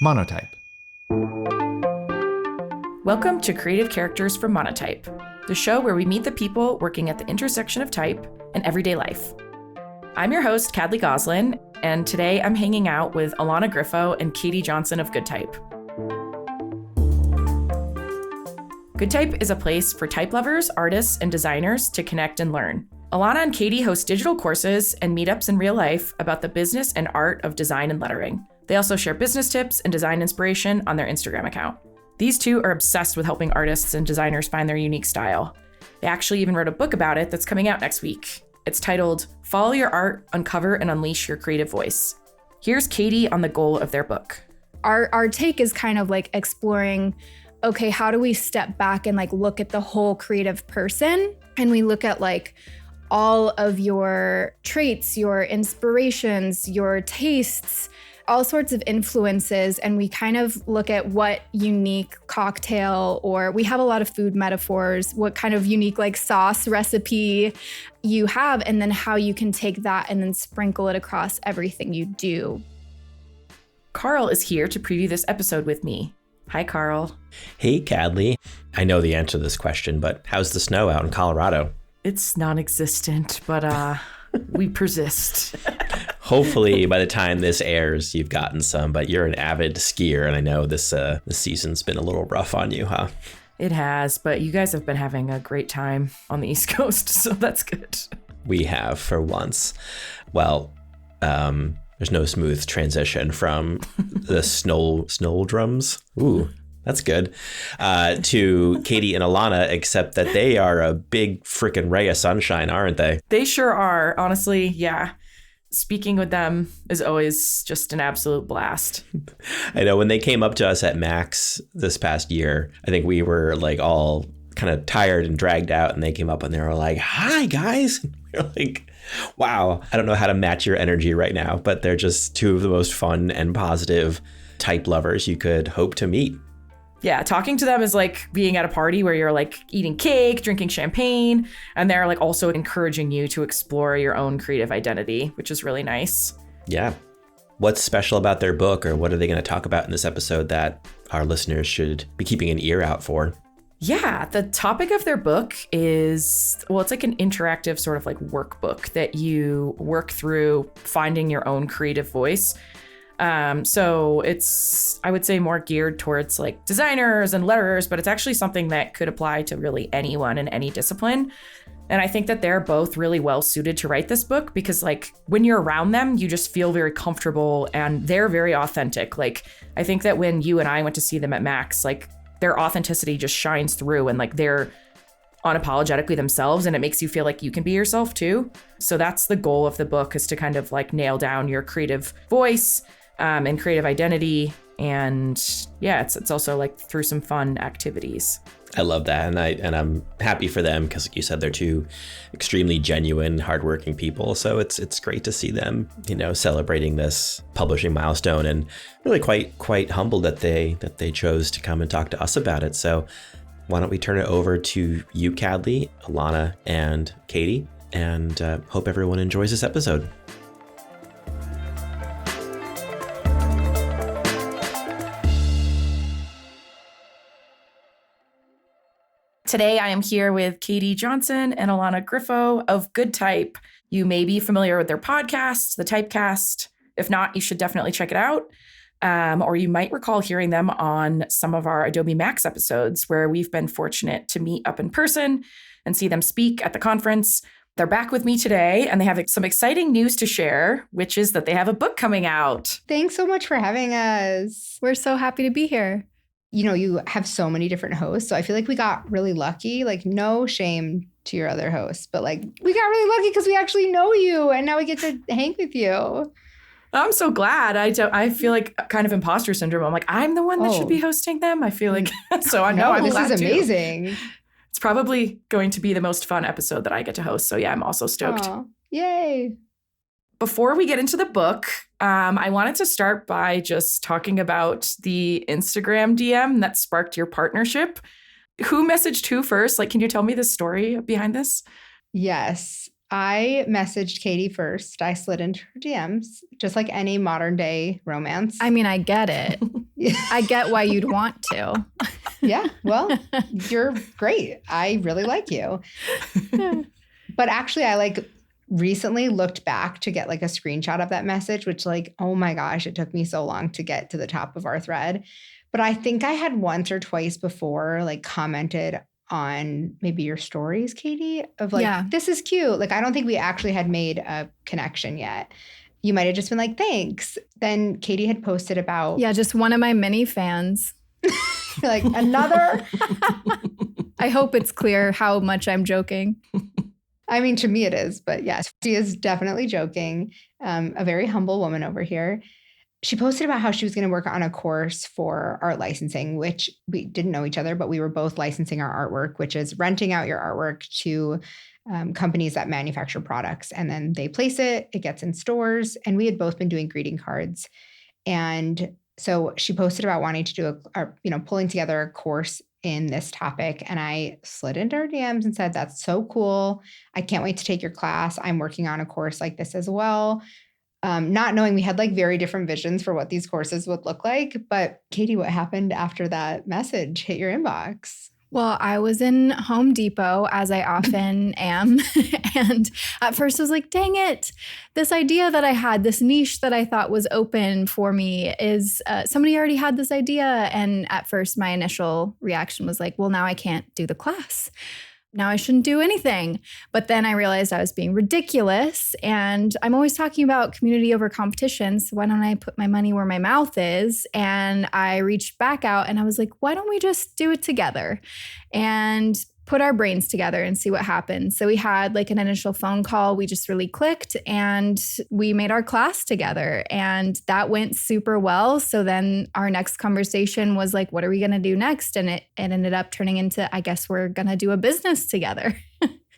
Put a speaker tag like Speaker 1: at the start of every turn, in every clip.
Speaker 1: Monotype.
Speaker 2: Welcome to Creative Characters from Monotype, the show where we meet the people working at the intersection of type and everyday life. I'm your host, Kadley Goslin, and today I'm hanging out with Ilana Griffo and Katie Johnson of Goodtype. Goodtype is a place for type lovers, artists, and designers to connect and learn. Ilana and Katie host digital courses and meetups in real life about the business and art of design and lettering. They also share business tips and design inspiration on their Instagram account. These two are obsessed with helping artists and designers find their unique style. They actually even wrote a book about it that's coming out next week. It's titled, Follow Your Art, Uncover and Unleash Your Creative Voice. Here's Katie on the goal of their book.
Speaker 3: Our take is kind of like exploring, okay, how do we step back and like look at the whole creative person? And we look at like all of your traits, your inspirations, your tastes, all sorts of influences, and we kind of look at what unique cocktail, or we have a lot of food metaphors, what kind of unique like sauce recipe you have, and then how you can take that and then sprinkle it across everything you do.
Speaker 2: Carl is here to preview this episode with me. Hi, Carl.
Speaker 4: Hey, Kadley. I know the answer to this question, but how's the snow out in Colorado?
Speaker 2: It's non-existent, but we persist.
Speaker 4: Hopefully, by the time this airs, you've gotten some, but you're an avid skier, and I know this season's been a little rough on you, huh?
Speaker 2: It has, but you guys have been having a great time on the East Coast, so that's good.
Speaker 4: We have, for once. Well, there's no smooth transition from the snow drums. Ooh, that's good. To Katie and Ilana, except that they are a big freaking ray of sunshine, aren't they?
Speaker 2: They sure are, honestly, yeah. Speaking with them is always just an absolute blast.
Speaker 4: I know when they came up to us at Max this past year, I think we were like all kind of tired and dragged out, and they came up and they were like, "Hi, guys." We were like, wow, I don't know how to match your energy right now, but they're just two of the most fun and positive type lovers you could hope to meet.
Speaker 2: Yeah, talking to them is like being at a party where you're like eating cake, drinking champagne, and they're like also encouraging you to explore your own creative identity, which is really nice.
Speaker 4: Yeah. What's special about their book, or what are they going to talk about in this episode that our listeners should be keeping an ear out for?
Speaker 2: Yeah, the topic of their book is, well, it's like an interactive sort of like workbook that you work through finding your own creative voice. So it's, I would say, more geared towards like designers and letterers, but it's actually something that could apply to really anyone in any discipline. And I think that they're both really well suited to write this book because like when you're around them, you just feel very comfortable and they're very authentic. Like, I think that when you and I went to see them at Max, like their authenticity just shines through and like they're unapologetically themselves, and it makes you feel like you can be yourself too. So that's the goal of the book, is to kind of like nail down your creative voice and creative identity. And yeah, it's also like through some fun activities.
Speaker 4: I love that. And I'm happy for them because, like you said, they're two extremely genuine, hardworking people. So it's great to see them, celebrating this publishing milestone, and really quite humbled that they chose to come and talk to us about it. So why don't we turn it over to you, Kadley, Ilana, and Katie, and hope everyone enjoys this episode.
Speaker 2: Today, I am here with Katie Johnson and Ilana Griffo of Goodtype. You may be familiar with their podcast, The Typecast. If not, you should definitely check it out. Or you might recall hearing them on some of our Adobe Max episodes, where we've been fortunate to meet up in person and see them speak at the conference. They're back with me today, and they have some exciting news to share, which is that they have a book coming out.
Speaker 5: Thanks so much for having us.
Speaker 3: We're so happy to be here.
Speaker 5: You have so many different hosts, so I feel like we got really lucky. Like, no shame to your other hosts, but like we got really lucky because we actually know you, and now we get to hang with you.
Speaker 2: I'm so glad. I feel like kind of imposter syndrome. I'm like, I'm the one that should be hosting them. I feel like, so I know I'm glad too.
Speaker 5: This is amazing.
Speaker 2: It's probably going to be the most fun episode that I get to host. So yeah, I'm also stoked.
Speaker 5: Aww. Yay.
Speaker 2: Before we get into the book, I wanted to start by just talking about the Instagram DM that sparked your partnership. Who messaged who first? Like, can you tell me the story behind this?
Speaker 5: Yes. I messaged Katie first. I slid into her DMs, just like any modern day romance.
Speaker 3: I mean, I get it. I get why you'd want to.
Speaker 5: Yeah, well, you're great. I really like you. But actually, I like recently looked back to get like a screenshot of that message, which like, oh my gosh, it took me so long to get to the top of our thread. But I think I had once or twice before like commented on maybe your stories, Katie, of like, this is cute. Like, I don't think we actually had made a connection yet. You might have just been like, thanks. Then Katie had posted about.
Speaker 3: Yeah, just one of my mini fans.
Speaker 5: Like, another.
Speaker 3: I hope it's clear how much I'm joking.
Speaker 5: I mean, to me it is, but yes, she is definitely joking. A very humble woman over here. She posted about how she was going to work on a course for art licensing, which we didn't know each other, but we were both licensing our artwork, which is renting out your artwork to companies that manufacture products. And then they place it, it gets in stores. And we had both been doing greeting cards. And so she posted about wanting to do pulling together a course in this topic. And I slid into her DMs and said, that's so cool. I can't wait to take your class. I'm working on a course like this as well. Not knowing we had like very different visions for what these courses would look like. But Katie, what happened after that message hit your inbox?
Speaker 3: Well, I was in Home Depot, as I often am. And at first I was like, dang it, this idea that I had, this niche that I thought was open for me is somebody already had this idea. And at first my initial reaction was like, well, now I can't do the class. Now I shouldn't do anything. But then I realized I was being ridiculous. And I'm always talking about community over competition. So why don't I put my money where my mouth is? And I reached back out and I was like, why don't we just do it together and put our brains together and see what happens? So we had like an initial phone call. We just really clicked and we made our class together and that went super well. So then our next conversation was like, what are we going to do next? And it ended up turning into, I guess we're going to do a business together.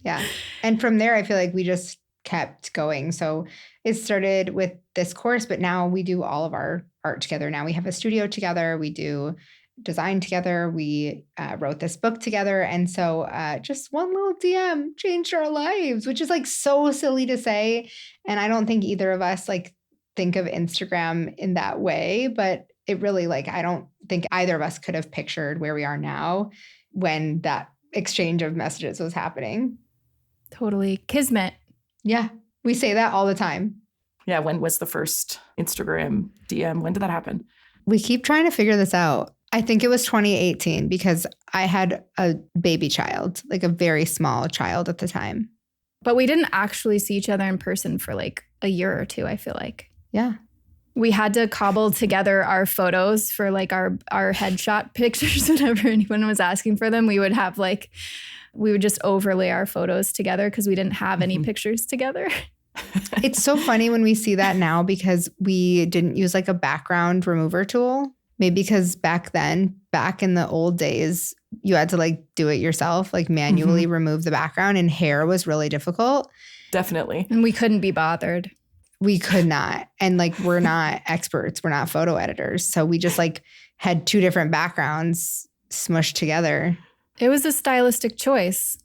Speaker 5: Yeah. And from there, I feel like we just kept going. So it started with this course, but now we do all of our art together. Now we have a studio together. We do design together. We wrote this book together. And so just one little DM changed our lives, which is like so silly to say. And I don't think either of us like think of Instagram in that way, but it really like, I don't think either of us could have pictured where we are now when that exchange of messages was happening.
Speaker 3: Totally. Kismet.
Speaker 5: Yeah. We say that all the time.
Speaker 2: Yeah. When was the first Instagram DM? When did that happen?
Speaker 5: We keep trying to figure this out. I think it was 2018 because I had a baby child, like a very small child at the time.
Speaker 3: But we didn't actually see each other in person for like a year or two, I feel like.
Speaker 5: Yeah.
Speaker 3: We had to cobble together our photos for like our headshot pictures. Whenever anyone was asking for them, we would just overlay our photos together because we didn't have any pictures together.
Speaker 5: It's so funny when we see that now because we didn't use like a background remover tool. Maybe because back in the old days, you had to like do it yourself, like manually remove the background, and hair was really difficult.
Speaker 2: Definitely.
Speaker 3: And we couldn't be bothered.
Speaker 5: We could not. And like, we're not experts. We're not photo editors. So we just like had two different backgrounds smushed together.
Speaker 3: It was a stylistic choice.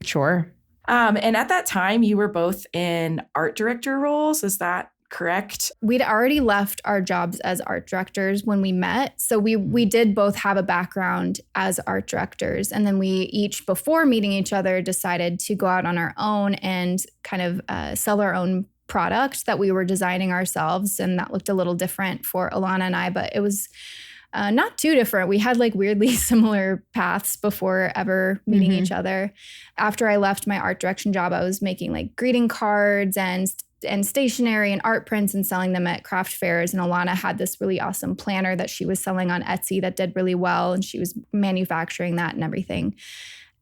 Speaker 5: Sure.
Speaker 2: And at that time, you were both in art director roles. Is that correct?
Speaker 3: We'd already left our jobs as art directors when we met. So we did both have a background as art directors. And then we each, before meeting each other, decided to go out on our own and kind of sell our own product that we were designing ourselves. And that looked a little different for Ilana and I, but it was not too different. We had like weirdly similar paths before ever meeting each other. After I left my art direction job, I was making like greeting cards and stationery and art prints and selling them at craft fairs. And Ilana had this really awesome planner that she was selling on Etsy that did really well. And she was manufacturing that and everything.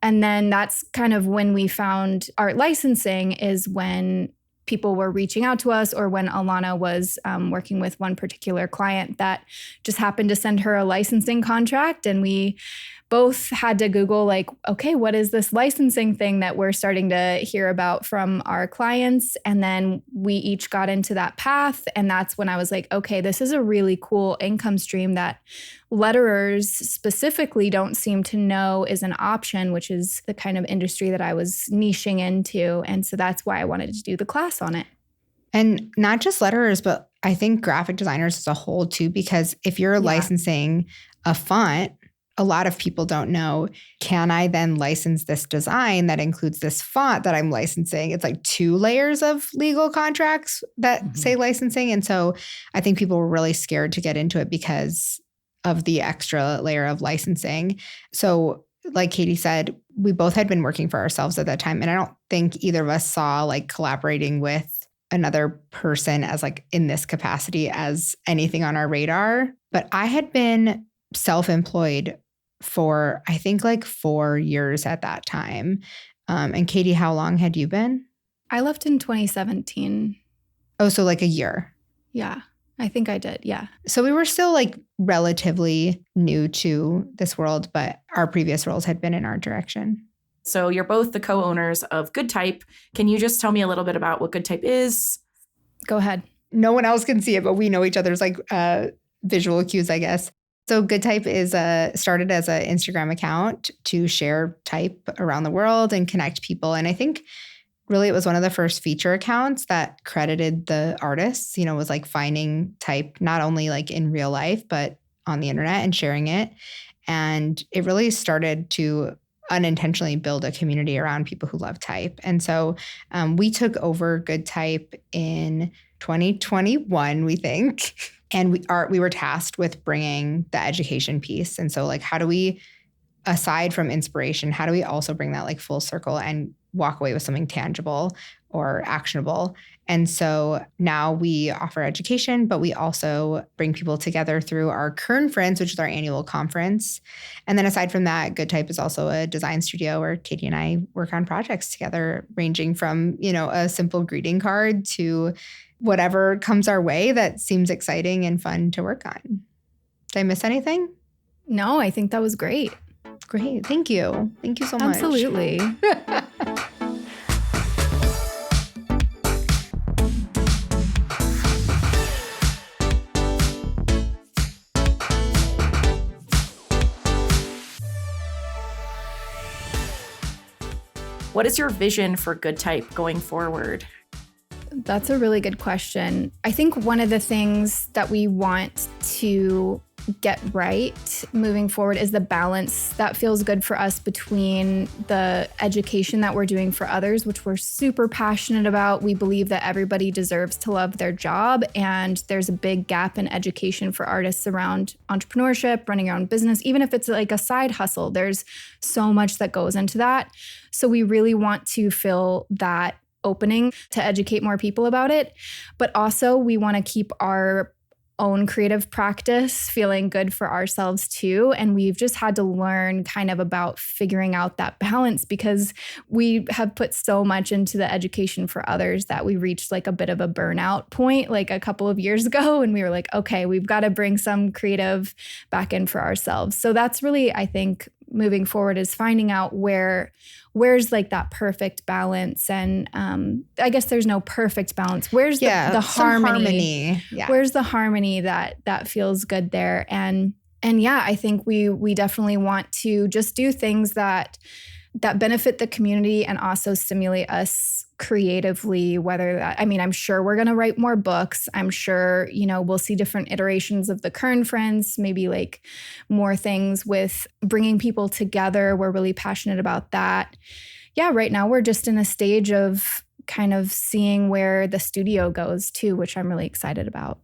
Speaker 3: And then that's kind of when we found art licensing, is when people were reaching out to us, or when Ilana was working with one particular client that just happened to send her a licensing contract. And we both had to Google like, okay, what is this licensing thing that we're starting to hear about from our clients? And then we each got into that path. And that's when I was like, okay, this is a really cool income stream that letterers specifically don't seem to know is an option, which is the kind of industry that I was niching into. And so that's why I wanted to do the class on it.
Speaker 5: And not just letterers, but I think graphic designers as a whole too, because if you're licensing a font, a lot of people don't know, can I then license this design that includes this font that I'm licensing? It's like 2 layers of legal contracts that say licensing. And so I think people were really scared to get into it because of the extra layer of licensing. So like Katie said, we both had been working for ourselves at that time. And I don't think either of us saw like collaborating with another person as like in this capacity as anything on our radar. But I had been self-employed for, I think like 4 years at that time. And Katie, how long had you been?
Speaker 3: I left in 2017.
Speaker 5: Oh, so like a year.
Speaker 3: Yeah, I think I did. Yeah.
Speaker 5: So we were still like relatively new to this world, but our previous roles had been in our direction.
Speaker 2: So you're both the co-owners of Goodtype. Can you just tell me a little bit about what Goodtype is?
Speaker 3: Go ahead.
Speaker 5: No one else can see it, but we know each other's like visual cues, I guess. So Goodtype is started as an Instagram account to share type around the world and connect people. And I think really it was one of the first feature accounts that credited the artists, was like finding type, not only like in real life, but on the internet and sharing it. And it really started to unintentionally build a community around people who love type. And so we took over Goodtype in 2021, we think. And we were tasked with bringing the education piece. And so like, how do we, aside from inspiration, how do we also bring that like full circle and walk away with something tangible or actionable? And so now we offer education, but we also bring people together through our Conference, which is our annual conference. And then aside from that, Goodtype is also a design studio where Katie and I work on projects together, ranging from, a simple greeting card to whatever comes our way that seems exciting and fun to work on. Did I miss anything?
Speaker 3: No, I think that was great.
Speaker 5: Great. Thank you. Thank you so much.
Speaker 3: Absolutely.
Speaker 2: What is your vision for Goodtype going forward?
Speaker 3: That's a really good question. I think one of the things that we want to get right moving forward is the balance that feels good for us between the education that we're doing for others, which we're super passionate about. We believe that everybody deserves to love their job, and there's a big gap in education for artists around entrepreneurship, running your own business. Even if it's like a side hustle, there's so much that goes into that. So we really want to fill that opening to educate more people about it. But also we want to keep our own creative practice feeling good for ourselves too. And we've just had to learn kind of about figuring out that balance, because we have put so much into the education for others that we reached like a bit of a burnout point like a couple of years ago. And we were like, okay, we've got to bring some creative back in for ourselves. So that's really, I think, moving forward is finding out where's like that perfect balance. And I guess there's no perfect balance. Where's the harmony?
Speaker 5: Yeah.
Speaker 3: Where's the harmony that feels good there? And yeah, I think we definitely want to just do things that benefit the community and also stimulate us creatively, whether that, I'm sure we're going to write more books. I'm sure, we'll see different iterations of the Conference, maybe like more things with bringing people together. We're really passionate about that. Yeah, right now we're just in a stage of kind of seeing where the studio goes too, which I'm really excited about.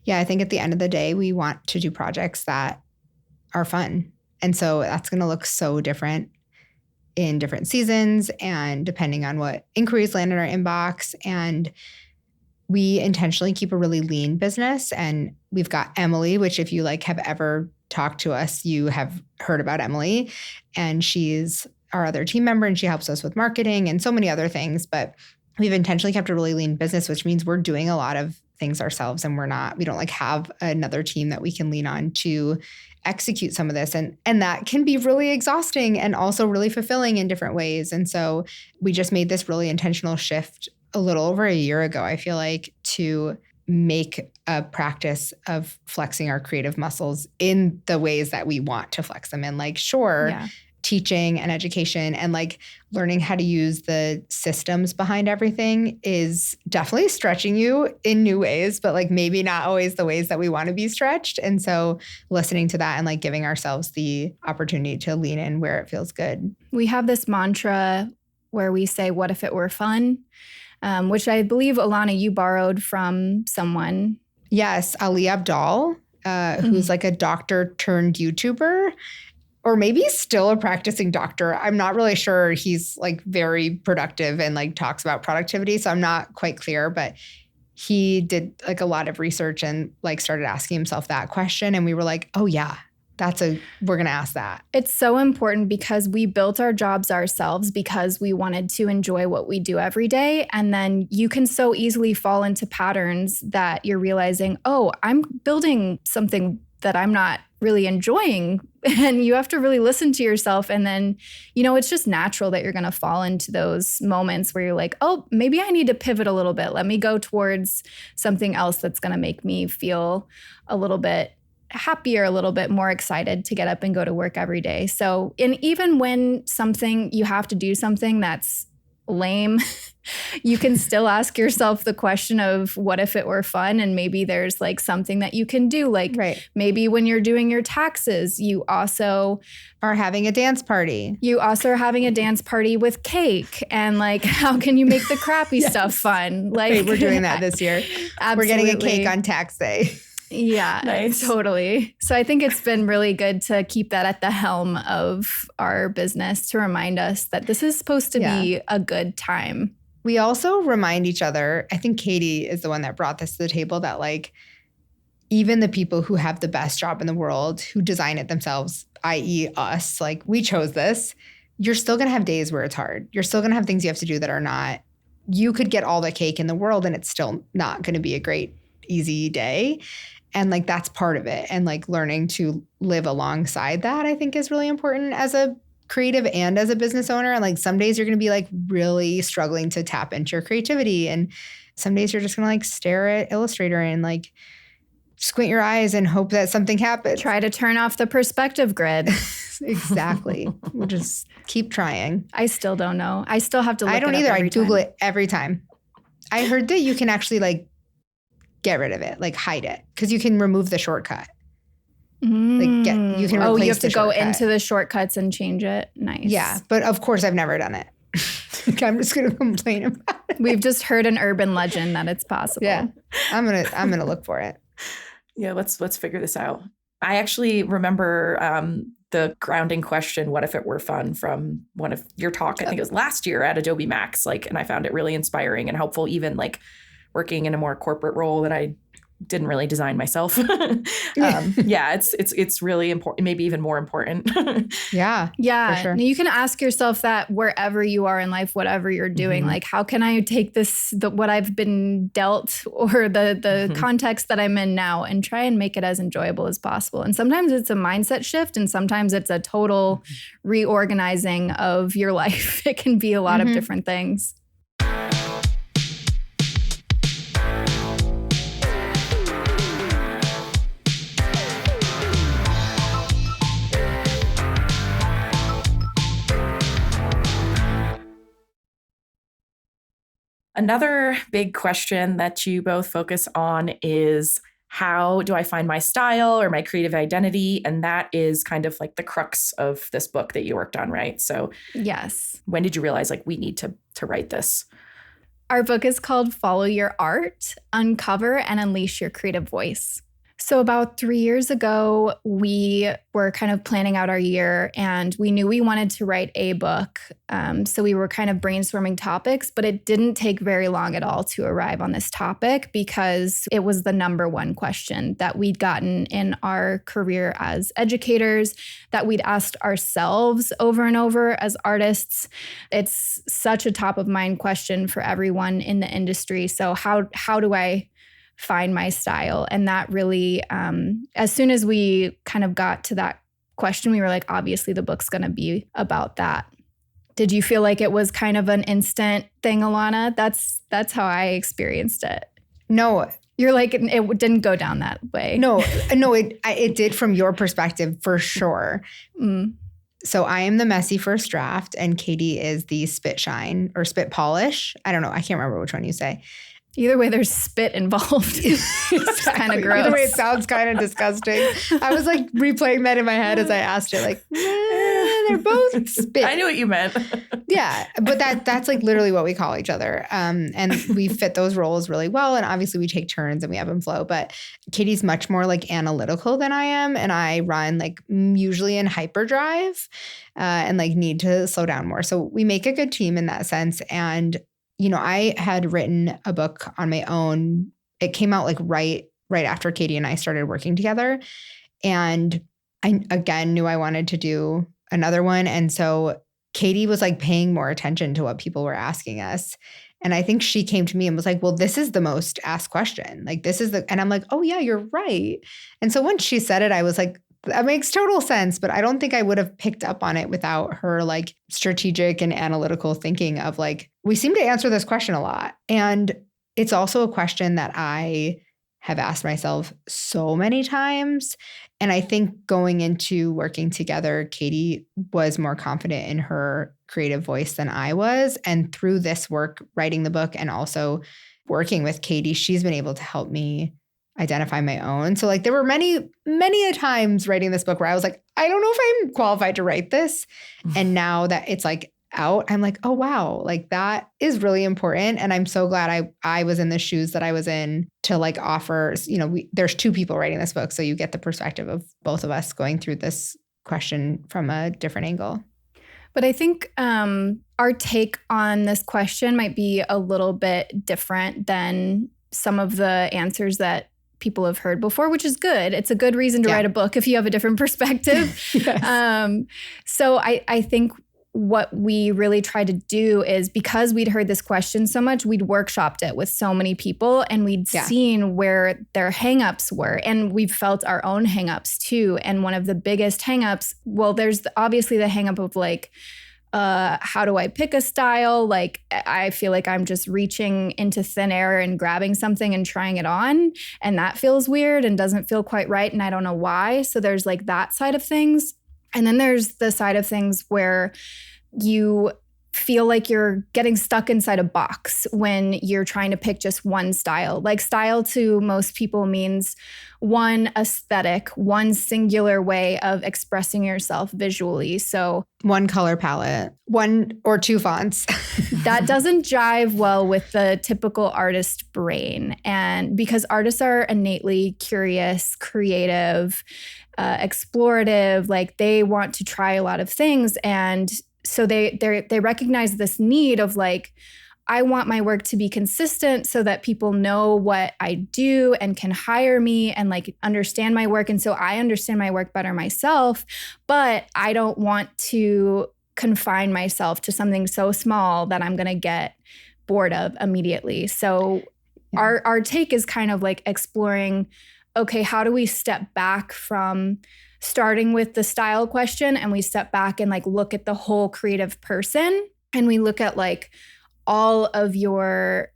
Speaker 5: Yeah, I think at the end of the day, we want to do projects that are fun. And so that's going to look so different in different seasons and depending on what inquiries land in our inbox. And we intentionally keep a really lean business. And we've got Emily, which if you have ever talked to us, you have heard about Emily. And she's our other team member and she helps us with marketing and so many other things. But we've intentionally kept a really lean business, which means we're doing a lot of things ourselves, and we don't like have another team that we can lean on to execute some of this. And that can be really exhausting and also really fulfilling in different ways. And so we just made this really intentional shift a little over a year ago, I feel like, to make a practice of flexing our creative muscles in the ways that we want to flex them in. Like, sure, teaching and education and like learning how to use the systems behind everything is definitely stretching you in new ways, but like maybe not always the ways that we want to be stretched. And so listening to that and like giving ourselves the opportunity to lean in where it feels good.
Speaker 3: We have this mantra where we say, what if it were fun? Which I believe, Ilana, you borrowed from someone.
Speaker 5: Yes, Ali Abdal, who's like a doctor turned YouTuber, or maybe still a practicing doctor. I'm not really sure. He's like very productive and like talks about productivity. So I'm not quite clear, but he did like a lot of research and like started asking himself that question. And we were like, oh yeah, we're going to ask that.
Speaker 3: It's so important because we built our jobs ourselves because we wanted to enjoy what we do every day. And then you can so easily fall into patterns that you're realizing, oh, I'm building something that I'm not really enjoying. And you have to really listen to yourself. And then, it's just natural that you're going to fall into those moments where you're like, oh, maybe I need to pivot a little bit. Let me go towards something else that's going to make me feel a little bit happier, a little bit more excited to get up and go to work every day. So, and even when you have to do something that's lame, you can still ask yourself the question of what if it were fun? And maybe there's like something that you can do. Like maybe when you're doing your taxes, you also
Speaker 5: are having a dance party.
Speaker 3: You also are having a dance party with cake. And like, how can you make the crappy stuff fun? Like
Speaker 5: we're doing that this year.
Speaker 3: Absolutely.
Speaker 5: We're getting a cake on tax day.
Speaker 3: Yeah, nice. Totally. So I think it's been really good to keep that at the helm of our business to remind us that this is supposed to be a good time.
Speaker 5: We also remind each other, I think Katie is the one that brought this to the table, that like even the people who have the best job in the world, who design it themselves, i.e. us, like we chose this, you're still going to have days where it's hard. You're still going to have things you have to do that are not, you could get all the cake in the world and it's still not going to be a great, easy day. And like, that's part of it. And like learning to live alongside that, I think is really important as a creative and as a business owner. And like some days you're going to be like really struggling to tap into your creativity. And some days you're just going to like stare at Illustrator and like squint your eyes and hope that something happens.
Speaker 3: Try to turn off the perspective grid.
Speaker 5: Exactly. We'll just keep trying.
Speaker 3: I still don't know. I still have to look it up
Speaker 5: I don't either. I Google
Speaker 3: time.
Speaker 5: It every time. I heard that you can actually like get rid of it, like hide it, because you can remove the shortcut. You can replace
Speaker 3: you have to go
Speaker 5: shortcut.
Speaker 3: into the shortcuts and change it. Nice.
Speaker 5: Yeah, but of course I've never done it. I'm just gonna complain about it.
Speaker 3: We've just heard an urban legend that it's possible.
Speaker 5: Yeah, I'm gonna look for it.
Speaker 2: Yeah, let's figure this out. I actually remember the grounding question, what if it were fun, from one of your talk, I think it was last year at Adobe Max, and I found it really inspiring and helpful, even working in a more corporate role that I didn't really design myself. It's really important, maybe even more important.
Speaker 5: Yeah.
Speaker 3: Yeah.
Speaker 5: For sure.
Speaker 3: You can ask yourself that wherever you are in life, whatever you're doing, like, how can I take what I've been dealt or the context that I'm in now and try and make it as enjoyable as possible. And sometimes it's a mindset shift and sometimes it's a total reorganizing of your life. It can be a lot of different things.
Speaker 2: Another big question that you both focus on is, how do I find my style or my creative identity? And that is kind of like the crux of this book that you worked on, right? So
Speaker 3: yes.
Speaker 2: When did you realize we need to write this?
Speaker 3: Our book is called Follow Your Art, Uncover and Unleash Your Creative Voice. So about 3 years ago, we were kind of planning out our year and we knew we wanted to write a book. So we were kind of brainstorming topics, but it didn't take very long at all to arrive on this topic because it was the number one question that we'd gotten in our career as educators, that we'd asked ourselves over and over as artists. It's such a top of mind question for everyone in the industry. So how do I find my style. And that really, as soon as we kind of got to that question, we were like, obviously the book's going to be about that. Did you feel like it was kind of an instant thing, Ilana? That's how I experienced it.
Speaker 5: No.
Speaker 3: You're like, it didn't go down that way.
Speaker 5: No, it did from your perspective for sure. So I am the messy first draft and Katie is the spit shine or spit polish. I don't know. I can't remember which one you say.
Speaker 3: Either way, there's spit involved. It's kind of gross.
Speaker 5: Either way, it sounds kind of disgusting. I was like replaying that in my head as I asked it, like, they're both spit.
Speaker 2: I knew what you meant.
Speaker 5: Yeah, but that's like literally what we call each other. And we fit those roles really well. And obviously we take turns and we ebb and flow. But Katie's much more like analytical than I am. And I run like usually in hyperdrive and like need to slow down more. So we make a good team in that sense. And I had written a book on my own. It came out like right after Katie and I started working together. And I, again, knew I wanted to do another one. And so Katie was like paying more attention to what people were asking us. And I think she came to me and was like, well, this is the most asked question. Like, and I'm like, oh yeah, you're right. And so once she said it, I was like, that makes total sense, but I don't think I would have picked up on it without her like strategic and analytical thinking of like, we seem to answer this question a lot. And it's also a question that I have asked myself so many times. And I think going into working together, Katie was more confident in her creative voice than I was. And through this work, writing the book and also working with Katie, she's been able to help me identify my own. So like there were many a times writing this book where I was like, I don't know if I'm qualified to write this. And now that it's like out, I'm like, oh wow, like that is really important. And I'm so glad I was in the shoes that I was in to like offer, there's two people writing this book. So you get the perspective of both of us going through this question from a different angle.
Speaker 3: But I think our take on this question might be a little bit different than some of the answers that people have heard before, which is good. It's a good reason to write a book if you have a different perspective.
Speaker 5: Yes.
Speaker 3: So I think what we really tried to do is, because we'd heard this question so much, we'd workshopped it with so many people and we'd seen where their hangups were. And we've felt our own hangups too. And one of the biggest hangups, well, there's obviously the hangup of like, how do I pick a style? Like, I feel like I'm just reaching into thin air and grabbing something and trying it on. And that feels weird and doesn't feel quite right. And I don't know why. So there's like that side of things. And then there's the side of things where you feel like you're getting stuck inside a box when you're trying to pick just one style. Like style to most people means one aesthetic, one singular way of expressing yourself visually. So
Speaker 5: one color palette, one or two fonts.
Speaker 3: That doesn't jive well with the typical artist brain. And because artists are innately curious, creative, explorative, like they want to try a lot of things. And so they recognize this need of like, I want my work to be consistent so that people know what I do and can hire me and like understand my work. And so I understand my work better myself, but I don't want to confine myself to something so small that I'm going to get bored of immediately. So our take is kind of like exploring, okay, how do we step back from starting with the style question and we step back and like look at the whole creative person and we look at like all of your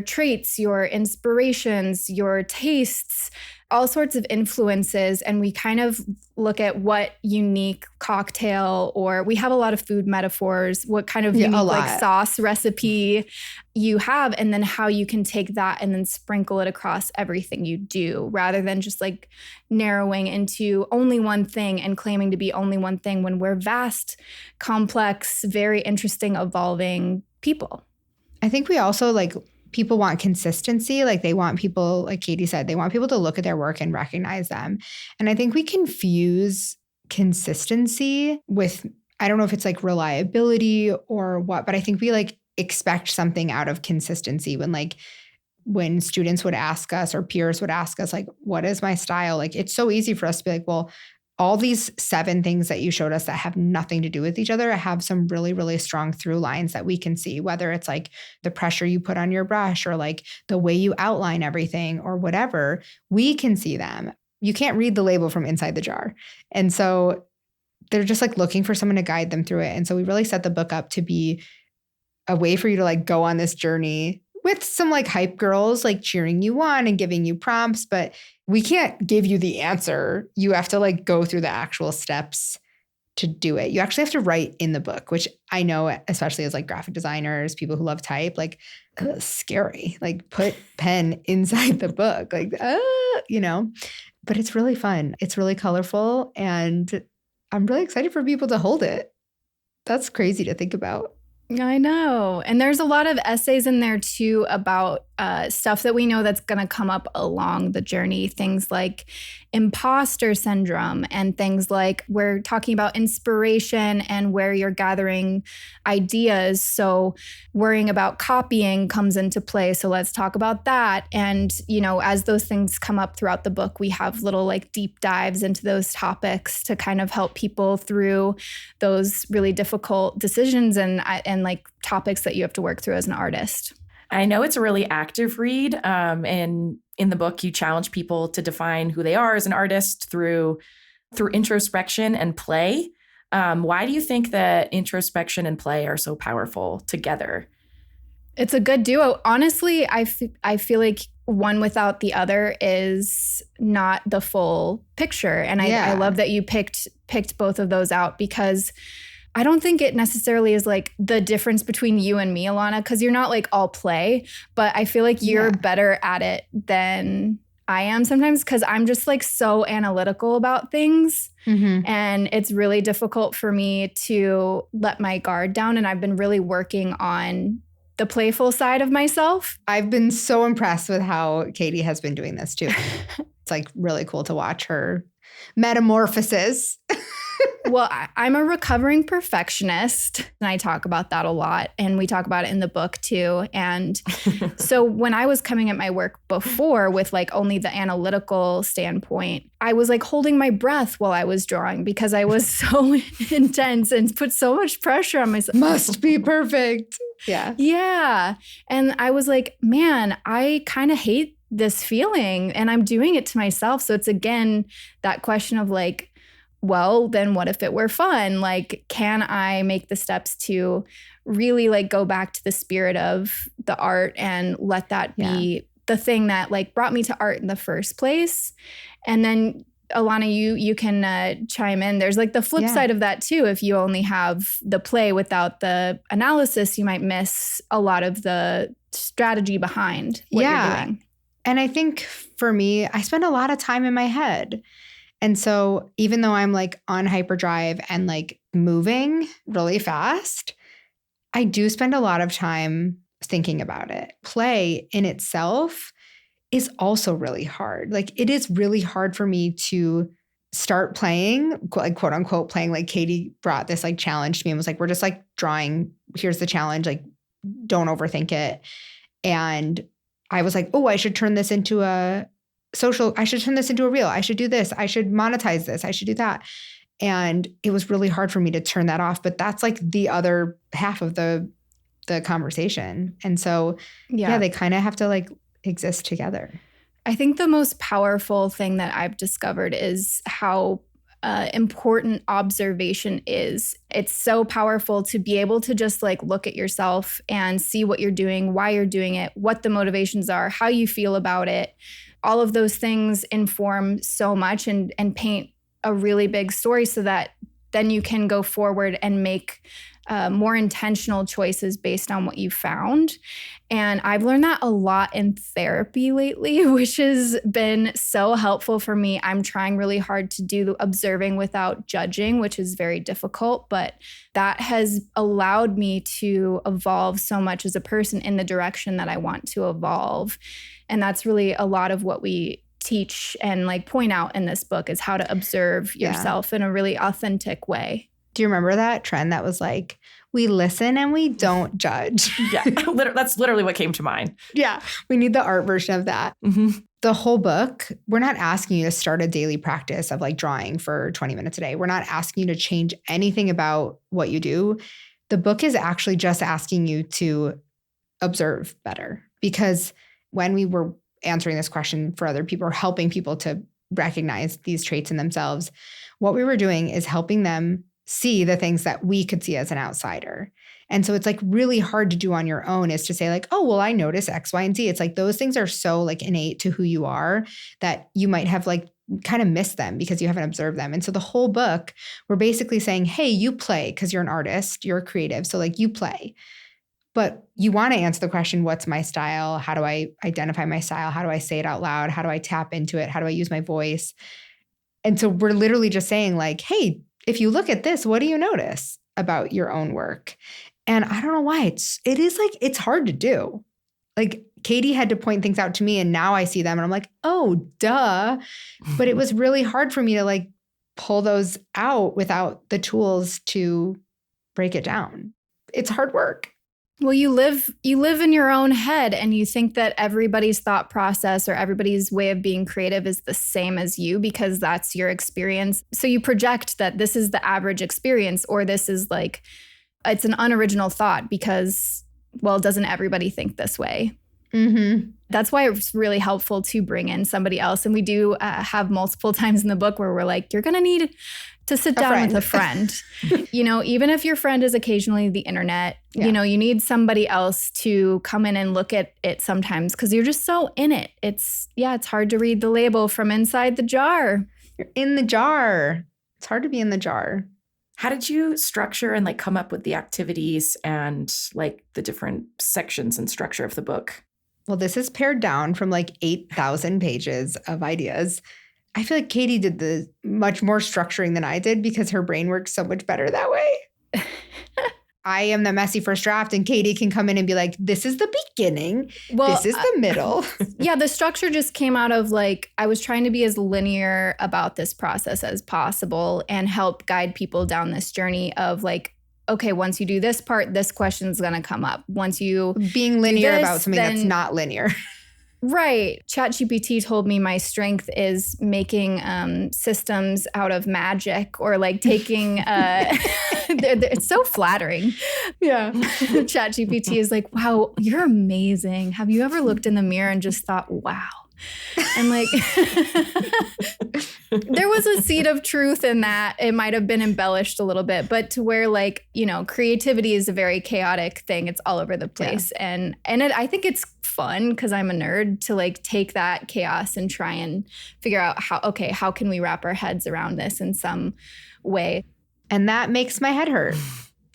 Speaker 3: traits, your inspirations, your tastes, all sorts of influences. And we kind of look at what unique cocktail, or we have a lot of food metaphors, what kind of unique like sauce recipe you have, and then how you can take that and then sprinkle it across everything you do, rather than just like narrowing into only one thing and claiming to be only one thing when we're vast, complex, very interesting, evolving people.
Speaker 5: I think we also like people want consistency. Like they want people, like Katie said, they want people to look at their work and recognize them. And I think we confuse consistency with, I don't know if it's like reliability or what, but I think we like expect something out of consistency when students would ask us or peers would ask us like, what is my style? Like, it's so easy for us to be like, well, all these 7 things that you showed us that have nothing to do with each other have some really, really strong through lines that we can see, whether it's like the pressure you put on your brush or like the way you outline everything or whatever, we can see them. You can't read the label from inside the jar. And so they're just like looking for someone to guide them through it. And so we really set the book up to be a way for you to like go on this journey with some like hype girls like cheering you on and giving you prompts, but we can't give you the answer. You have to like go through the actual steps to do it. You actually have to write in the book, which I know, especially as like graphic designers, people who love type, like scary, like put pen inside the book, like, you know, but it's really fun. It's really colorful and I'm really excited for people to hold it. That's crazy to think about.
Speaker 3: I know. And there's a lot of essays in there too about stuff that we know that's going to come up along the journey. Things like imposter syndrome and things like we're talking about inspiration and where you're gathering ideas. So worrying about copying comes into play. So let's talk about that. And, you know, as those things come up throughout the book, we have little like deep dives into those topics to kind of help people through those really difficult decisions and like topics that you have to work through as an artist.
Speaker 2: I know it's a really active read. And in the book, you challenge people to define who they are as an artist through introspection and play. Why do you think that introspection and play are so powerful together?
Speaker 3: It's a good duo. Honestly, I feel like one without the other is not the full picture. And I love that you picked both of those out because I don't think it necessarily is like the difference between you and me, Ilana, because you're not like all play, but I feel like you're better at it than I am sometimes because I'm just like so analytical about things. Mm-hmm. And it's really difficult for me to let my guard down. And I've been really working on the playful side of myself.
Speaker 5: I've been so impressed with how Katie has been doing this too. It's like really cool to watch her metamorphosis.
Speaker 3: Well, I'm a recovering perfectionist, and I talk about that a lot, and we talk about it in the book too. And so when I was coming at my work before with like only the analytical standpoint, I was like holding my breath while I was drawing because I was so intense and put so much pressure on myself.
Speaker 5: Must be perfect. Yeah.
Speaker 3: Yeah. And I was like, man, I kind of hate this feeling and I'm doing it to myself. So it's again, that question of like, well, then what if it were fun? Like, can I make the steps to really like go back to the spirit of the art and let that be the thing that like brought me to art in the first place? And then Ilana, you can chime in. There's like the flip side of that too. If you only have the play without the analysis, you might miss a lot of the strategy behind what you're doing.
Speaker 5: And I think for me, I spend a lot of time in my head. And so even though I'm like on hyperdrive and like moving really fast, I do spend a lot of time thinking about it. Play in itself is also really hard. Like it is really hard for me to start playing, like quote unquote playing, like Katie brought this like challenge to me and was like, we're just like drawing, here's the challenge, like don't overthink it. And I was like, oh, I should turn this into a reel. I should do this. I should monetize this. I should do that. And it was really hard for me to turn that off, but that's like the other half of the conversation. And so, they kind of have to like exist together.
Speaker 3: I think the most powerful thing that I've discovered is how important observation is. It's so powerful to be able to just like look at yourself and see what you're doing, why you're doing it, what the motivations are, how you feel about it. All of those things inform so much and paint a really big story so that then you can go forward and make more intentional choices based on what you found. And I've learned that a lot in therapy lately, which has been so helpful for me. I'm trying really hard to do observing without judging, which is very difficult, but that has allowed me to evolve so much as a person in the direction that I want to evolve. And that's really a lot of what we teach and like point out in this book is how to observe yourself in a really authentic way.
Speaker 5: Do you remember that trend that was like, we listen and we don't judge?
Speaker 2: Yeah, that's literally what came to mind.
Speaker 5: Yeah, we need the art version of that.
Speaker 2: Mm-hmm.
Speaker 5: The whole book, we're not asking you to start a daily practice of like drawing for 20 minutes a day. We're not asking you to change anything about what you do. The book is actually just asking you to observe better, because when we were answering this question for other people or helping people to recognize these traits in themselves, what we were doing is helping them see the things that we could see as an outsider. And so it's like really hard to do on your own, is to say like, oh, well, I notice X, Y, and Z. It's like those things are so like innate to who you are that you might have like kind of missed them because you haven't observed them. And so the whole book, we're basically saying, hey, you play because you're an artist, you're a creative. So like you play. But you want to answer the question, what's my style? How do I identify my style? How do I say it out loud? How do I tap into it? How do I use my voice? And so we're literally just saying like, hey, if you look at this, what do you notice about your own work? And I don't know why it's hard to do. Like Katie had to point things out to me and now I see them and I'm like, oh, duh. But it was really hard for me to like pull those out without the tools to break it down. It's hard work.
Speaker 3: Well, you live in your own head and you think that everybody's thought process or everybody's way of being creative is the same as you because that's your experience. So you project that this is the average experience, or this is like, it's an unoriginal thought because, well, doesn't everybody think this way?
Speaker 5: Mm-hmm.
Speaker 3: That's why it's really helpful to bring in somebody else. And we do have multiple times in the book where we're like, you're going to need to sit down with a friend. You know, even if your friend is occasionally the internet, you know, you need somebody else to come in and look at it sometimes because you're just so in it. It's hard to read the label from inside the jar.
Speaker 5: You're in the jar. It's hard to be in the jar.
Speaker 2: How did you structure and like come up with the activities and like the different sections and structure of the book?
Speaker 5: Well, this is pared down from like 8,000 pages of ideas. I feel like Katie did the much more structuring than I did because her brain works so much better that way. I am the messy first draft and Katie can come in and be like, this is the beginning. Well, this is the middle.
Speaker 3: Yeah, the structure just came out of like, I was trying to be as linear about this process as possible and help guide people down this journey of like, okay, once you do this part, this question's going to come up. Once you
Speaker 5: being linear about something that's not linear.
Speaker 3: Right. ChatGPT told me my strength is making systems out of magic or like taking, it's so flattering.
Speaker 5: Yeah.
Speaker 3: ChatGPT is like, wow, you're amazing. Have you ever looked in the mirror and just thought, wow? And like, there was a seed of truth in that. It might have been embellished a little bit, but to where like, you know, creativity is a very chaotic thing. It's all over the place. Yeah. And I think it's fun because I'm a nerd to like take that chaos and try and figure out how can we wrap our heads around this in some way.
Speaker 5: And that makes my head hurt.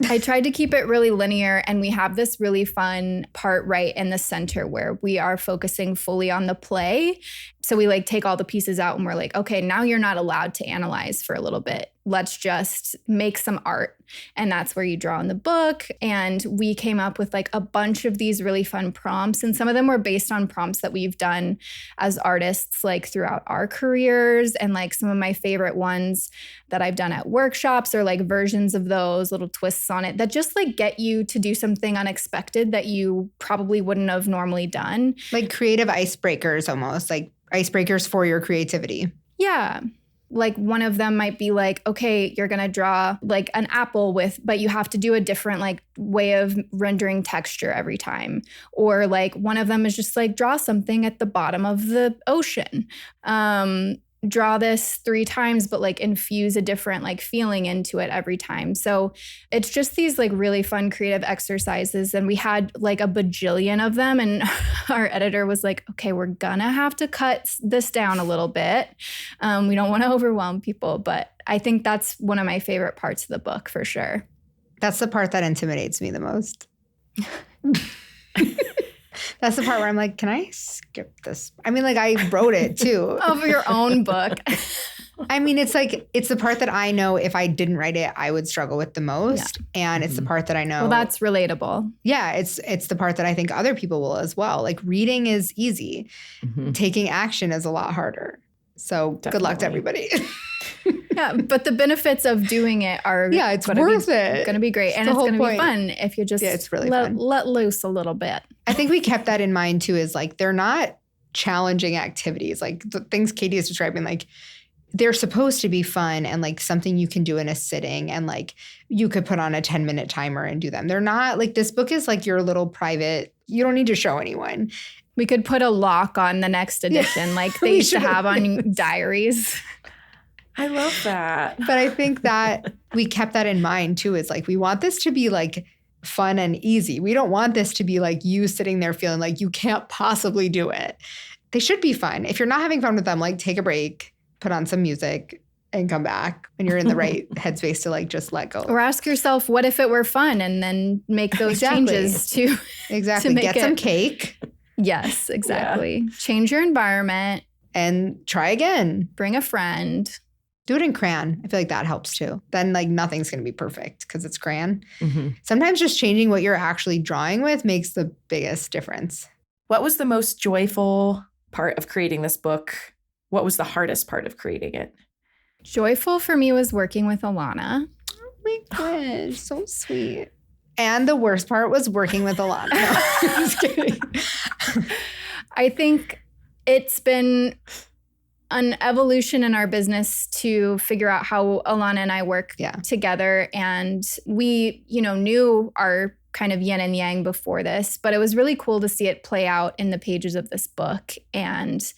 Speaker 3: I tried to keep it really linear, and we have this really fun part right in the center where we are focusing fully on the play. So we like take all the pieces out and we're like, okay, now you're not allowed to analyze for a little bit. Let's just make some art. And that's where you draw in the book. And we came up with like a bunch of these really fun prompts. And some of them were based on prompts that we've done as artists like throughout our careers. And like some of my favorite ones that I've done at workshops or like versions of those little twists on it that just like get you to do something unexpected that you probably wouldn't have normally done.
Speaker 5: Like creative icebreakers almost, like icebreakers for your creativity.
Speaker 3: Yeah. Like one of them might be like, okay, you're going to draw like an apple but you have to do a different like way of rendering texture every time. Or like one of them is just like draw something at the bottom of the ocean. Draw this 3 times, but like infuse a different like feeling into it every time. So it's just these like really fun creative exercises. And we had like a bajillion of them. And our editor was like, okay, we're gonna have to cut this down a little bit. We don't want to overwhelm people, but I think that's one of my favorite parts of the book for sure.
Speaker 5: That's the part that intimidates me the most. That's the part where I'm like, can I skip this? I mean, like I wrote it too.
Speaker 3: Of your own book.
Speaker 5: I mean, it's like, it's the part that I know if I didn't write it, I would struggle with the most. Yeah. And it's the part that I know.
Speaker 3: Well, that's relatable.
Speaker 5: Yeah. It's the part that I think other people will as well. Like reading is easy. Mm-hmm. Taking action is a lot harder. So Definitely. Good luck to everybody.
Speaker 3: Yeah, but the benefits of doing it are
Speaker 5: it's worth it.
Speaker 3: Going to be great. And it's going to be fun if you just
Speaker 5: it's really fun.
Speaker 3: Let loose a little bit.
Speaker 5: I think we kept that in mind too, is like, they're not challenging activities. Like the things Katie is describing, like they're supposed to be fun and like something you can do in a sitting, and like you could put on a 10-minute timer and do them. They're not like, this book is like your little private, you don't need to show anyone.
Speaker 3: We could put a lock on the next edition like they used to have on diaries.
Speaker 2: I love that.
Speaker 5: But I think that we kept that in mind too, is like, we want this to be like fun and easy. We don't want this to be like you sitting there feeling like you can't possibly do it. They should be fun. If you're not having fun with them, like take a break, put on some music, and come back when you're in the right headspace to like just let go.
Speaker 3: Or ask yourself, what if it were fun? And then make those changes to
Speaker 5: exactly. Get some cake.
Speaker 3: Yes, exactly. Yeah. Change your environment.
Speaker 5: And try again.
Speaker 3: Bring a friend.
Speaker 5: Do it in crayon. I feel like that helps too. Then like nothing's going to be perfect because it's crayon.
Speaker 2: Mm-hmm.
Speaker 5: Sometimes just changing what you're actually drawing with makes the biggest difference.
Speaker 2: What was the most joyful part of creating this book? What was the hardest part of creating it?
Speaker 3: Joyful for me was working with Ilana.
Speaker 5: Oh my gosh, so sweet. And the worst part was working with Ilana. No, just kidding.
Speaker 3: I think it's been an evolution in our business to figure out how Ilana and I work together. And we, knew our kind of yin and yang before this, but it was really cool to see it play out in the pages of this book and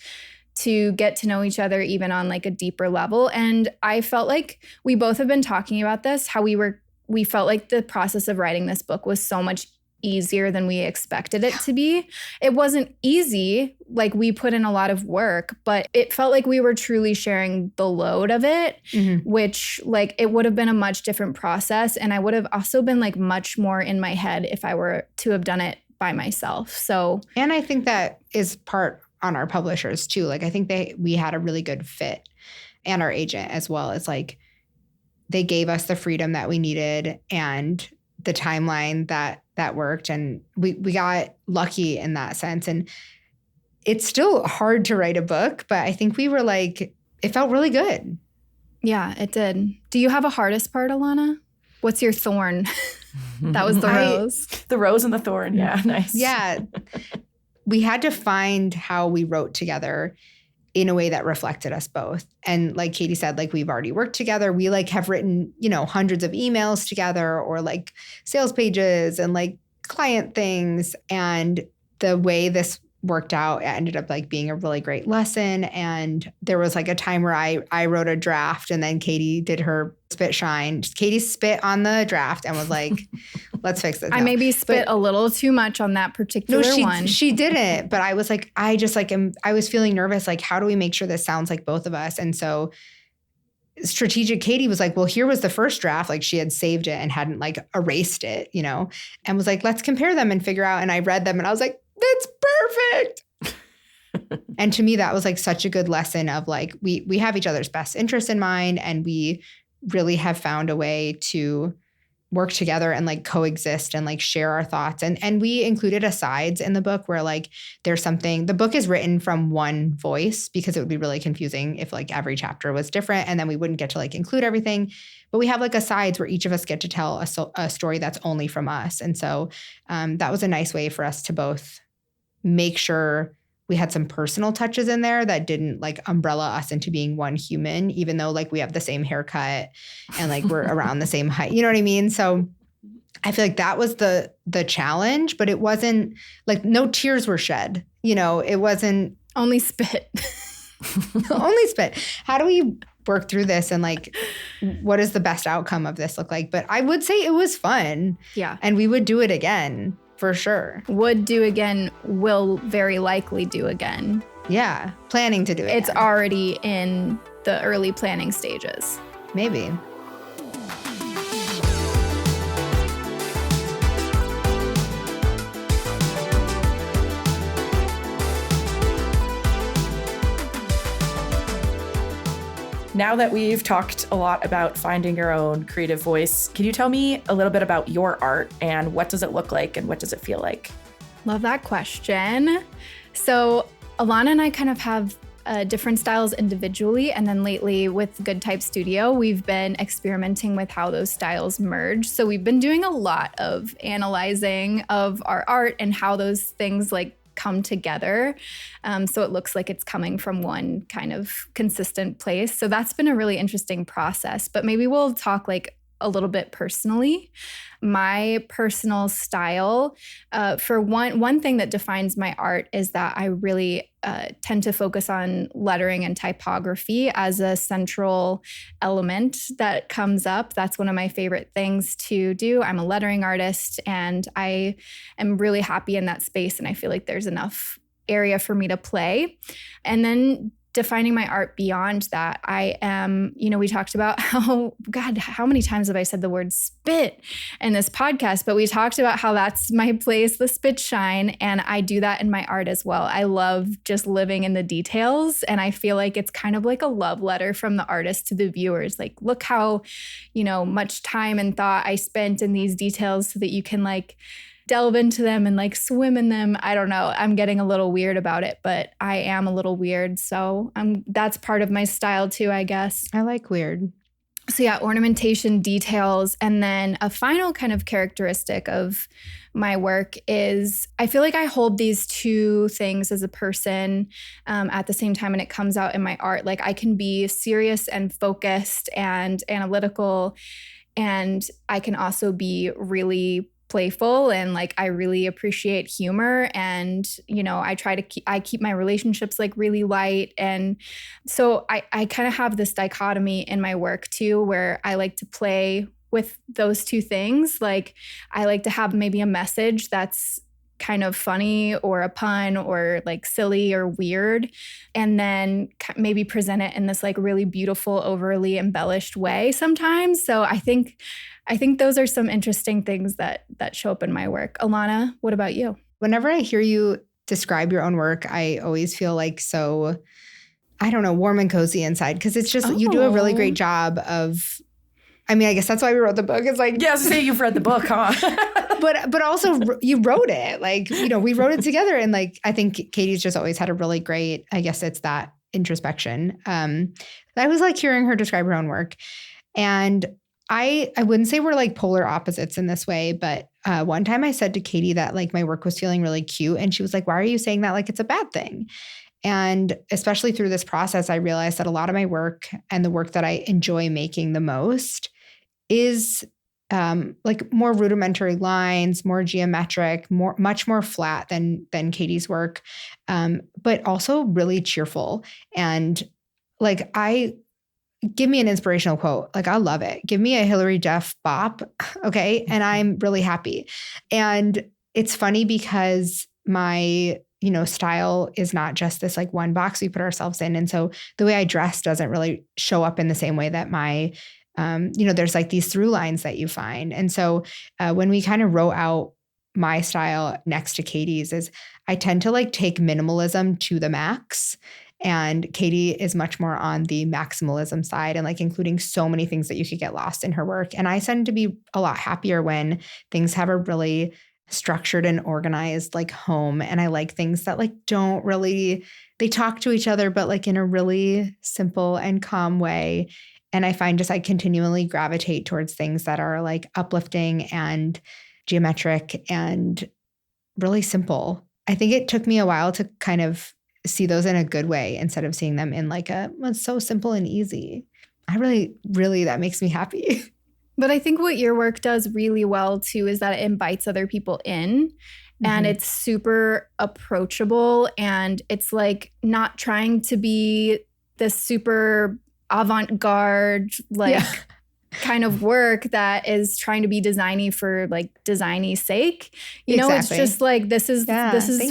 Speaker 3: to get to know each other even on like a deeper level. And I felt like we both have been talking about this, how we felt like the process of writing this book was so much easier than we expected it to be. It wasn't easy. Like we put in a lot of work, but it felt like we were truly sharing the load of it, which like it would have been a much different process. And I would have also been like much more in my head if I were to have done it by myself. So,
Speaker 5: and I think that is part on our publishers too. Like I think we had a really good fit, and our agent as well. It's like they gave us the freedom that we needed and the timeline that worked, and we got lucky in that sense. And it's still hard to write a book, but I think we were like, it felt really good.
Speaker 3: Yeah, it did. Do you have a hardest part, Ilana? What's your thorn? That was the rose.
Speaker 2: The rose and the thorn. Yeah, nice.
Speaker 5: Yeah. We had to find how we wrote together in a way that reflected us both. And like Katie said, like we've already worked together. We like have written, hundreds of emails together, or like sales pages and like client things. And the way this worked out, it ended up like being a really great lesson. And there was like a time where I wrote a draft, and then Katie did her spit shine. Katie spit on the draft and was like, let's fix this.
Speaker 3: I maybe spit a little too much on that particular one.
Speaker 5: She didn't, but I was like, I was feeling nervous. Like, how do we make sure this sounds like both of us? And so strategic Katie was like, well, here was the first draft. Like she had saved it and hadn't like erased it, and was like, let's compare them and figure out. And I read them and I was like, that's perfect. And to me, that was like such a good lesson of like, we have each other's best interests in mind, and we really have found a way to work together and like coexist and like share our thoughts. And we included asides in the book where like there's something, the book is written from one voice because it would be really confusing if like every chapter was different, and then we wouldn't get to like include everything. But we have like asides where each of us get to tell a story that's only from us. And so that was a nice way for us to both make sure we had some personal touches in there that didn't like umbrella us into being one human, even though like we have the same haircut and like we're around the same height. You know what I mean? So I feel like that was the challenge, but it wasn't like no tears were shed. It wasn't
Speaker 3: only spit.
Speaker 5: Only spit. How do we work through this, and like what does the best outcome of this look like? But I would say it was fun.
Speaker 3: Yeah.
Speaker 5: And we would do it again. For sure.
Speaker 3: Would do again, will very likely do again.
Speaker 5: Yeah, planning to do it.
Speaker 3: It's already in the early planning stages.
Speaker 5: Maybe.
Speaker 2: Now that we've talked a lot about finding your own creative voice, can you tell me a little bit about your art and what does it look like and what does it feel like?
Speaker 3: Love that question. So Ilana and I kind of have different styles individually. And then lately with Goodtype Studio, we've been experimenting with how those styles merge. So we've been doing a lot of analyzing of our art and how those things like come together. So it looks like it's coming from one kind of consistent place. So that's been a really interesting process. But maybe we'll talk like a little bit personally. My personal style, for one thing that defines my art is that I really tend to focus on lettering and typography as a central element that comes up. That's one of my favorite things to do. I'm a lettering artist and I am really happy in that space, and I feel like there's enough area for me to play. And then defining my art beyond that, I am, we talked about how many times have I said the word spit in this podcast, but we talked about how that's my place, the spit shine. And I do that in my art as well. I love just living in the details. And I feel like it's kind of like a love letter from the artist to the viewers. Like, look how, much time and thought I spent in these details so that you can like delve into them and like swim in them. I don't know. I'm getting a little weird about it, but I am a little weird. So that's part of my style too, I guess.
Speaker 5: I like weird.
Speaker 3: So yeah, ornamentation, details. And then a final kind of characteristic of my work is I feel like I hold these two things as a person at the same time, and it comes out in my art. Like I can be serious and focused and analytical, and I can also be really playful, and like I really appreciate humor, and I keep my relationships like really light. And so I kind of have this dichotomy in my work too, where I like to play with those two things. Like I like to have maybe a message that's kind of funny or a pun or like silly or weird, and then maybe present it in this like really beautiful, overly embellished way sometimes. So I think those are some interesting things that show up in my work. Ilana, what about you?
Speaker 5: Whenever I hear you describe your own work, I always feel like so, I don't know, warm and cozy inside, because it's just, you do a really great job of, I guess that's why we wrote the book. It's like,
Speaker 2: yeah, say you've read the book, huh?
Speaker 5: but also you wrote it. Like, we wrote it together, and like I think Katie's just always had a really great, I guess it's that introspection. I was like hearing her describe her own work, and I wouldn't say we're like polar opposites in this way, but one time I said to Katie that like my work was feeling really cute, and she was like, "Why are you saying that like it's a bad thing?" And especially through this process, I realized that a lot of my work and the work that I enjoy making the most is like more rudimentary lines, more geometric, much more flat than Katie's work, but also really cheerful. And like give me an inspirational quote. Like I love it. Give me a Hillary Duff bop. Okay. And I'm really happy. And it's funny because my, style is not just this like one box we put ourselves in. And so the way I dress doesn't really show up in the same way that my, there's like these through lines that you find. And so when we kind of wrote out my style next to Katie's, is I tend to like take minimalism to the max. And Katie is much more on the maximalism side, and like including so many things that you could get lost in her work. And I tend to be a lot happier when things have a really structured and organized like home. And I like things that like don't really, they talk to each other, but like in a really simple and calm way. And I find just I continually gravitate towards things that are like uplifting and geometric and really simple. I think it took me a while to kind of see those in a good way instead of seeing them in like it's so simple and easy. I really, that makes me happy.
Speaker 3: But I think what your work does really well too is that it invites other people in, and it's super approachable, and it's like not trying to be this super avant-garde, like kind of work that is trying to be designy for like designy sake. It's just like, this is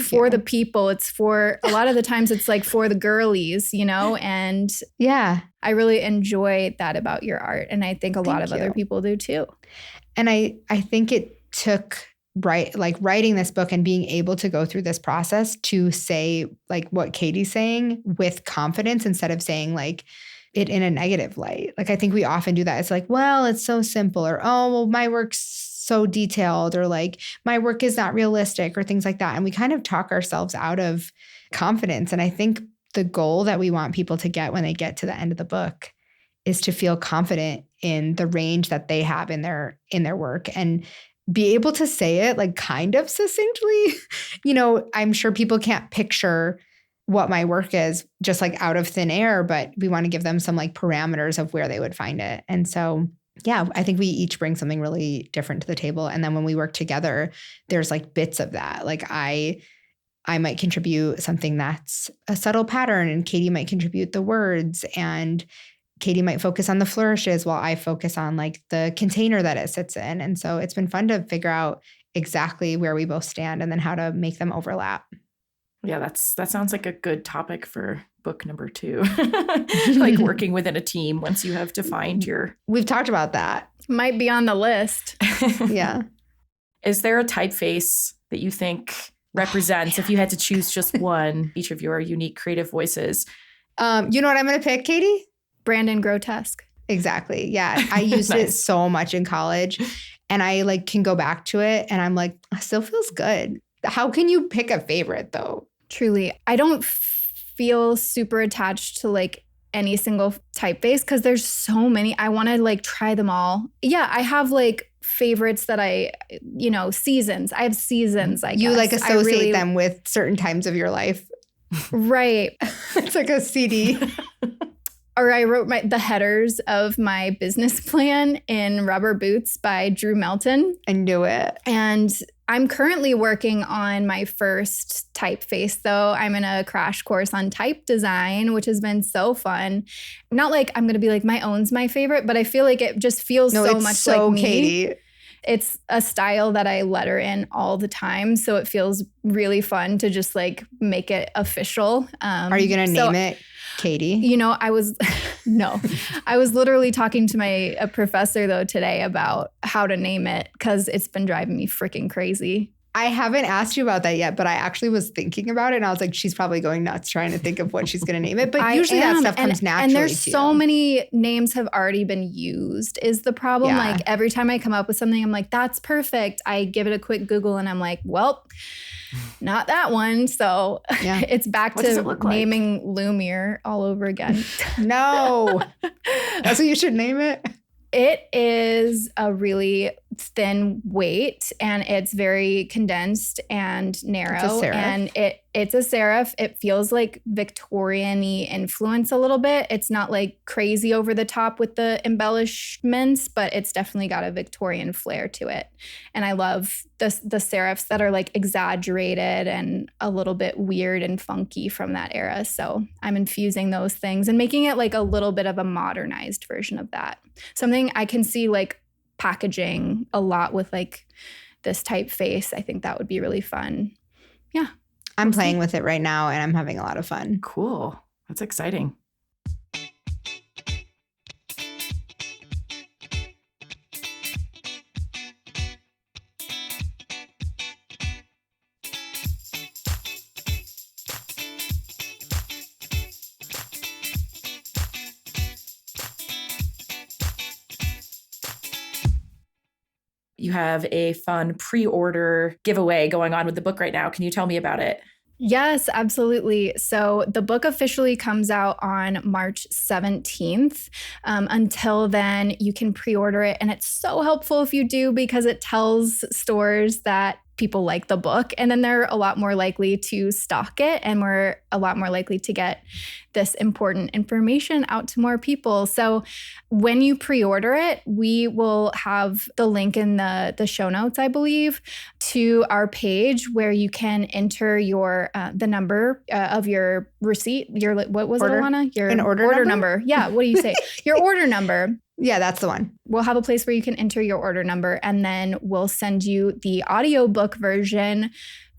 Speaker 3: for the people. It's for, a lot of the times it's like for the girlies, and
Speaker 5: yeah,
Speaker 3: I really enjoy that about your art. And I think a lot of other people do too.
Speaker 5: And I think it took writing this book and being able to go through this process to say like what Katie's saying with confidence instead of saying like it in a negative light. Like I think we often do that. It's like, well, it's so simple, or, oh, well, my work's so detailed, or like my work is not realistic, or things like that. And we kind of talk ourselves out of confidence. And I think the goal that we want people to get when they get to the end of the book is to feel confident in the range that they have in their work and be able to say it like kind of succinctly. I'm sure people can't picture what my work is just like out of thin air, but we want to give them some like parameters of where they would find it. And so, yeah, I think we each bring something really different to the table. And then when we work together, there's like bits of that. Like I might contribute something that's a subtle pattern, and Katie might contribute the words, and Katie might focus on the flourishes while I focus on like the container that it sits in. And so it's been fun to figure out exactly where we both stand and then how to make them overlap.
Speaker 2: Yeah, that sounds like a good topic for book number 2. Like working within a team once you have defined your...
Speaker 5: We've talked about that.
Speaker 3: Might be on the list.
Speaker 5: Yeah.
Speaker 2: Is there a typeface that you think represents, if you had to choose just one, each of your unique creative voices?
Speaker 5: You know what I'm going to pick, Katie?
Speaker 3: Brandon Grotesque.
Speaker 5: Exactly. Yeah. I used it so much in college, and I like can go back to it and I'm like, it still feels good. How can you pick a favorite though?
Speaker 3: Truly. I don't feel super attached to like any single typeface because there's so many. I want to like try them all. Yeah, I have like favorites that seasons. I have seasons, I guess.
Speaker 5: You like associate them with certain times of your life.
Speaker 3: Right.
Speaker 5: It's like a CD.
Speaker 3: Or I wrote the headers of my business plan in Rubber Boots by Drew Melton.
Speaker 5: I knew it.
Speaker 3: And I'm currently working on my first typeface, though. I'm in a crash course on type design, which has been so fun. Not like I'm going to be like, my own's my favorite, but I feel like it just feels so much like me.
Speaker 5: Katie.
Speaker 3: It's a style that I letter in all the time. So it feels really fun to just like make it official.
Speaker 5: Are you going to name it Katie?
Speaker 3: I was literally talking to a professor though today about how to name it because it's been driving me freaking crazy.
Speaker 5: I haven't asked you about that yet, but I actually was thinking about it and I was like, she's probably going nuts trying to think of what she's going to name it. But usually that stuff comes naturally.
Speaker 3: And there's so many names have already been used is the problem. Yeah. Like every time I come up with something, I'm like, that's perfect. I give it a quick Google and I'm like, well, not that one. So it's back to naming Lumiere all over again.
Speaker 5: No, that's what you should name it.
Speaker 3: It is a really thin weight and it's very condensed and narrow.
Speaker 5: It's a serif.
Speaker 3: And it's a serif. It feels like Victorian-y influence a little bit. It's not like crazy over the top with the embellishments, but it's definitely got a Victorian flair to it. And I love the serifs that are like exaggerated and a little bit weird and funky from that era. So I'm infusing those things and making it like a little bit of a modernized version of that. Something I can see like packaging a lot with like this typeface. I think that would be really fun. Yeah.
Speaker 5: I'm playing with it right now and I'm having a lot of fun.
Speaker 2: Cool. That's exciting. You have a fun pre-order giveaway going on with the book right now. Can you tell me about it?
Speaker 3: Yes, absolutely. So the book officially comes out on March 17th. Until then, you can pre-order it. And it's so helpful if you do because it tells stores that people like the book. And then they're a lot more likely to stock it. And we're a lot more likely to get this important information out to more people. So when you pre-order it, we will have the link in the show notes, I believe, to our page where you can enter your the number of your receipt. Your what was
Speaker 5: order?
Speaker 3: It, Ilana? Your
Speaker 5: order
Speaker 3: number. Yeah. What do you say? Your order number.
Speaker 5: Yeah, that's the one.
Speaker 3: We'll have a place where you can enter your order number, and then we'll send you the audiobook version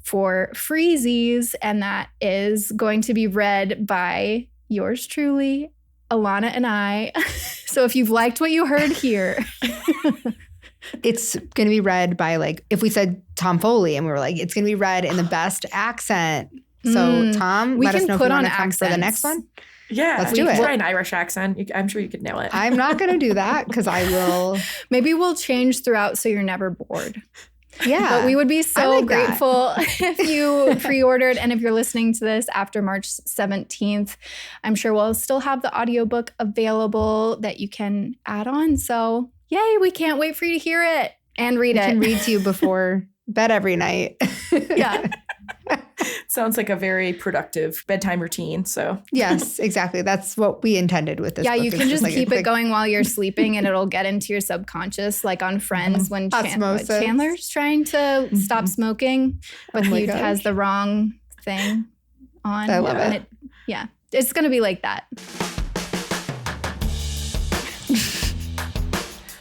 Speaker 3: for freezies, and that is going to be read by yours truly, Ilana and I. So if you've liked what you heard here,
Speaker 5: it's going to be read by like, if we said Tom Foley and we were like, it's going to be read in the best accent. So Tom, let us know if you want to come for the next one.
Speaker 2: Yeah,
Speaker 5: let's do it.
Speaker 2: Try an Irish accent. I'm sure you could nail it.
Speaker 5: I'm not going to do that because I will.
Speaker 3: Maybe we'll change throughout so you're never bored.
Speaker 5: Yeah.
Speaker 3: But we would be
Speaker 5: I
Speaker 3: so
Speaker 5: like that.
Speaker 3: grateful if you pre-ordered. And if you're listening to this after March 17th, I'm sure we'll still have the audiobook available that you can add on. So yay, we can't wait for you to hear it and read
Speaker 5: I
Speaker 3: it.
Speaker 5: can read to you before bed every night.
Speaker 3: Yeah.
Speaker 2: Sounds like a very productive bedtime routine. So
Speaker 5: Yes, exactly. That's what we intended with this
Speaker 3: Yeah,
Speaker 5: book.
Speaker 3: you
Speaker 5: It's
Speaker 3: can just
Speaker 5: like a
Speaker 3: keep it
Speaker 5: quick-
Speaker 3: going while you're sleeping and it'll get into your subconscious, like on Friends when
Speaker 5: Osmosis.
Speaker 3: Chandler's trying to stop smoking, but
Speaker 5: Oh my
Speaker 3: he has
Speaker 5: gosh.
Speaker 3: the wrong thing on.
Speaker 5: I love
Speaker 3: and
Speaker 5: it.
Speaker 3: Yeah, it's going to be like that.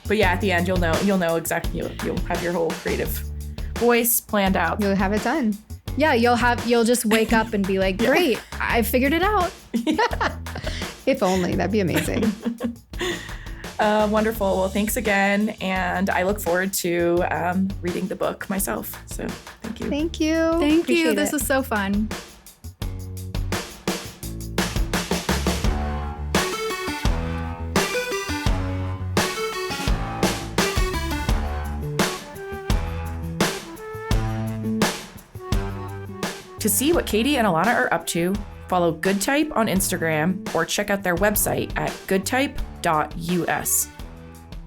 Speaker 2: but yeah, at the end you'll know exactly, you'll have your whole creative voice planned out.
Speaker 5: You'll have it done.
Speaker 3: Yeah, you'll just wake up and be like, great, I figured it out.
Speaker 5: If only. That'd be amazing.
Speaker 2: Wonderful. Well, thanks again. And I look forward to reading the book myself. So thank you.
Speaker 5: Thank you.
Speaker 3: Thank you.
Speaker 5: Appreciate
Speaker 3: This
Speaker 5: it.
Speaker 3: was so fun.
Speaker 2: To see what Katie and Ilana are up to, follow Goodtype on Instagram or check out their website at goodtype.us.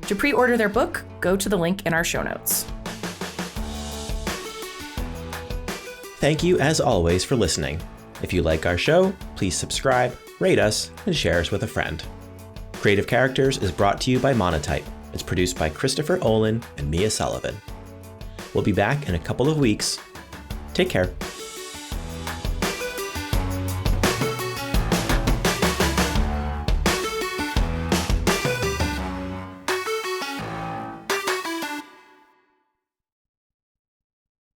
Speaker 2: To pre-order their book, go to the link in our show notes.
Speaker 4: Thank you, as always, for listening. If you like our show, please subscribe, rate us, and share us with a friend. Creative Characters is brought to you by Monotype. It's produced by Christopher Olin and Mia Sullivan. We'll be back in a couple of weeks. Take care.